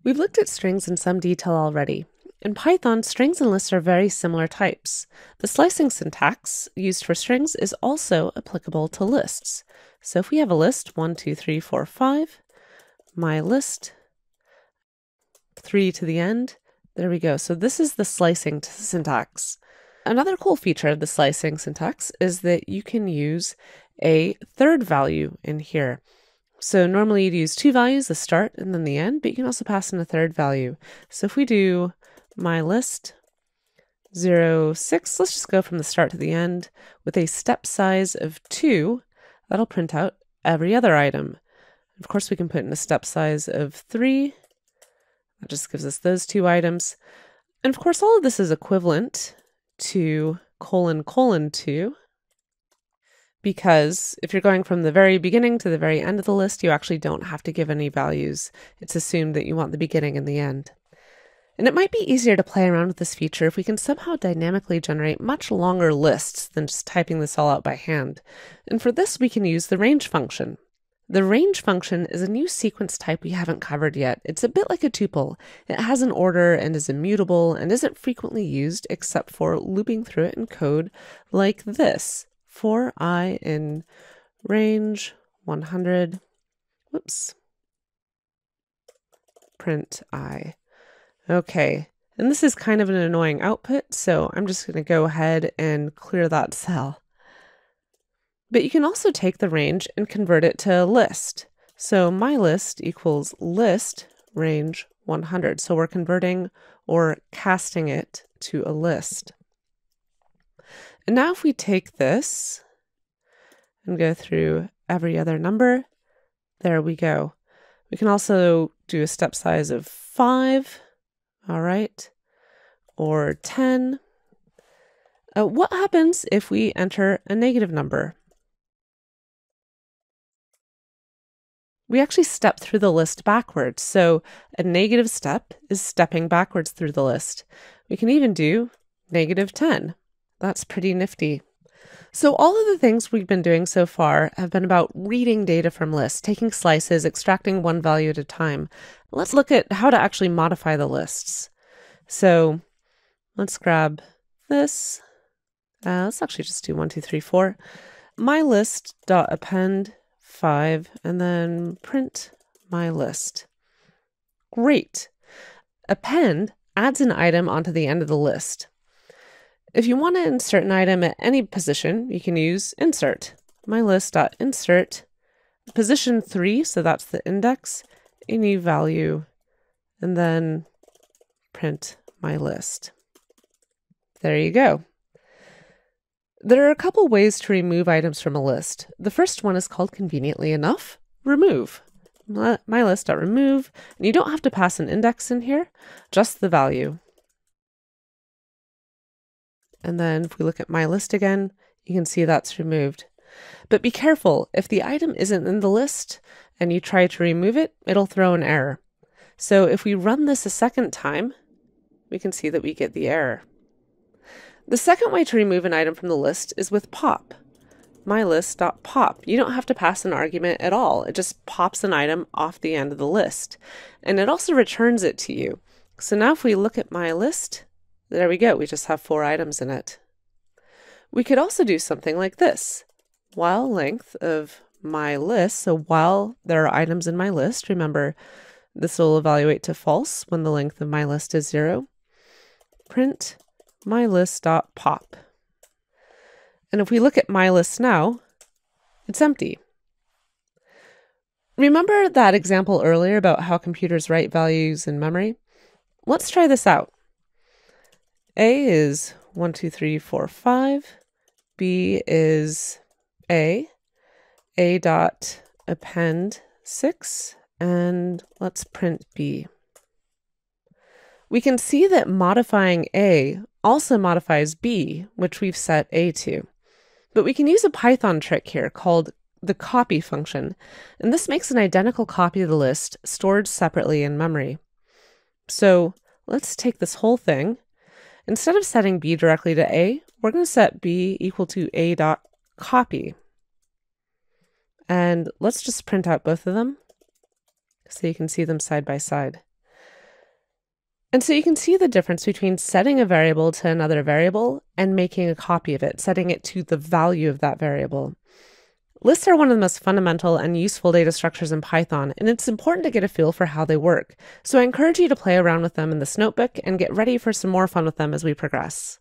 We've looked at strings in some detail already. In Python, strings and lists are very similar types. The slicing syntax used for strings is also applicable to lists. So if we have a list, 1, 2, 3, 4, 5, my list, 3 to the end, there we go. So this is the slicing syntax. Another cool feature of the slicing syntax is that you can use a third value in here. So normally you'd use two values, the start and then the end, but you can also pass in a third value. So if we do my list 0, 6, let's just go from the start to the end with a step size of 2, that'll print out every other item. Of course, we can put in a step size of 3. That just gives us those two items. And of course, all of this is equivalent to : 2, because if you're going from the very beginning to the very end of the list, you actually don't have to give any values. It's assumed that you want the beginning and the end. And it might be easier to play around with this feature if we can somehow dynamically generate much longer lists than just typing this all out by hand. And for this, we can use the range function. The range function is a new sequence type we haven't covered yet. It's a bit like a tuple. It has an order and is immutable and isn't frequently used except for looping through it in code like this. For I in range 100, whoops, print I. Okay, and this is kind of an annoying output, so I'm just going to go ahead and clear that cell. But you can also take the range and convert it to a list. So my list equals list range 100. So we're converting or casting it to a list. And now if we take this and go through every other number, there we go. We can also do a step size of 5, all right, or 10. What happens if we enter a negative number? We actually step through the list backwards. So a negative step is stepping backwards through the list. We can even do negative 10. That's pretty nifty. So all of the things we've been doing so far have been about reading data from lists, taking slices, extracting one value at a time. Let's look at how to actually modify the lists. So let's grab this. Let's actually just do 1, 2, 3, 4. My list.append 5 and then print my list. Great. Append adds an item onto the end of the list. If you want to insert an item at any position, you can use insert. My list.insert position 3, so that's the index, a new value, and then print my list. There you go. There are a couple ways to remove items from a list. The first one is called, conveniently enough, remove. My list.remove, and you don't have to pass an index in here, just the value. And then if we look at my list again, you can see that's removed. But be careful, if the item isn't in the list and you try to remove it, it'll throw an error. So if we run this a second time, we can see that we get the error. The second way to remove an item from the list is with pop. My list.pop. You don't have to pass an argument at all. It just pops an item off the end of the list. And it also returns it to you. So now if we look at my list, there we go. We just have 4 items in it. We could also do something like this. While length of my list, so while there are items in my list, remember this will evaluate to false when the length of my list is 0. Print my list.pop. And if we look at my list now, it's empty. Remember that example earlier about how computers write values in memory? Let's try this out. A is 1, 2, 3, 4, 5. B is A dot append 6, and let's print B. We can see that modifying A also modifies B, which we've set A to. But we can use a Python trick here called the copy function, and this makes an identical copy of the list stored separately in memory. So let's take this whole thing. Instead of setting B directly to A, we're going to set B equal to A dot copy. And let's just print out both of them so you can see them side by side. And so you can see the difference between setting a variable to another variable and making a copy of it, setting it to the value of that variable. Lists are one of the most fundamental and useful data structures in Python, and it's important to get a feel for how they work. So I encourage you to play around with them in this notebook and get ready for some more fun with them as we progress.